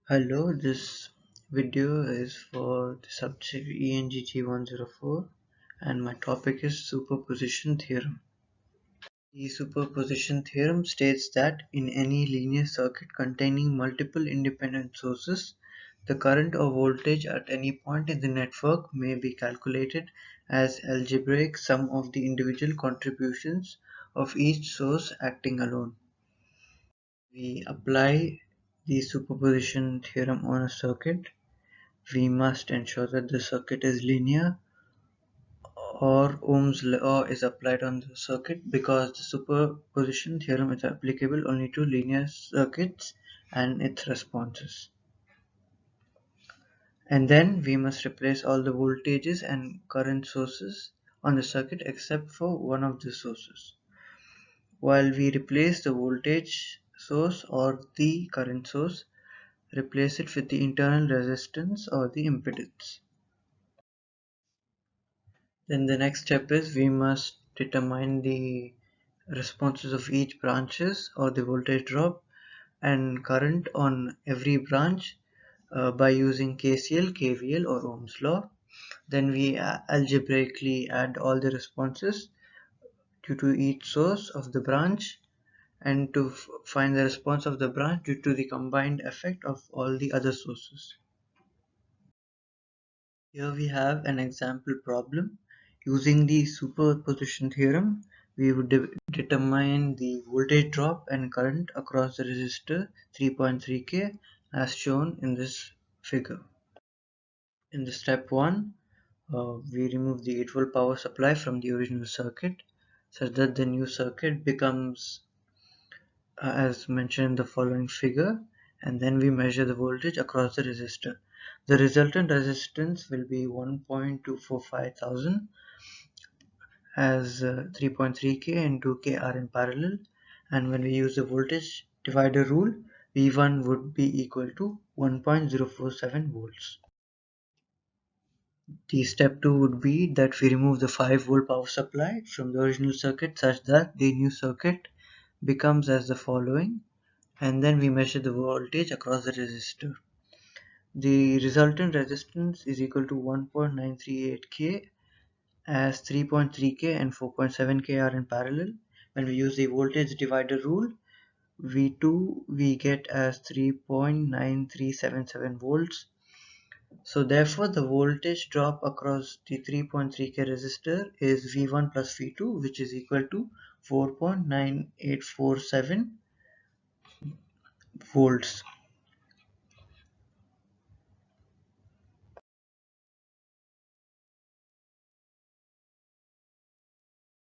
Hello, this video is for the subject ENGG 104 and my topic is superposition theorem. The superposition theorem states that in any linear circuit containing multiple independent sources, the current or voltage at any point in the network may be calculated as algebraic sum of the individual contributions of each source acting alone. We apply the superposition theorem on a circuit. We must ensure that the circuit is linear or Ohm's law is applied on the circuit because the superposition theorem is applicable only to linear circuits and its responses. And then we must replace all the voltages and current sources on the circuit except for one of the sources. While we replace the voltage source or the current source, replace it with the internal resistance or the impedance. Then the next step is we must determine the responses of each branches or the voltage drop and current on every branch by using KCL, KVL or Ohm's law. Then we algebraically add all the responses due to each source of the branch and to find the response of the branch due to the combined effect of all the other sources. Here we have an example problem. Using the superposition theorem, we would determine the voltage drop and current across the resistor 3.3K as shown in this figure. In the step 1, we remove the 8-volt power supply from the original circuit such that the new circuit becomes as mentioned in the following figure, and then we measure the voltage across the resistor. The resultant resistance will be 1.245 thousand as 3.3K and 2K are in parallel, and when we use the voltage divider rule, V1 would be equal to 1.047 volts. The step 2 would be that we remove the 5-volt power supply from the original circuit such that the new circuit becomes as the following, and then we measure the voltage across the resistor. The resultant resistance is equal to 1.938K as 3.3K and 4.7K are in parallel. When we use the voltage divider rule, V2 we get as 3.9377 volts. So therefore the voltage drop across the 3.3K resistor is V1 plus V2, which is equal to 4.9847 volts.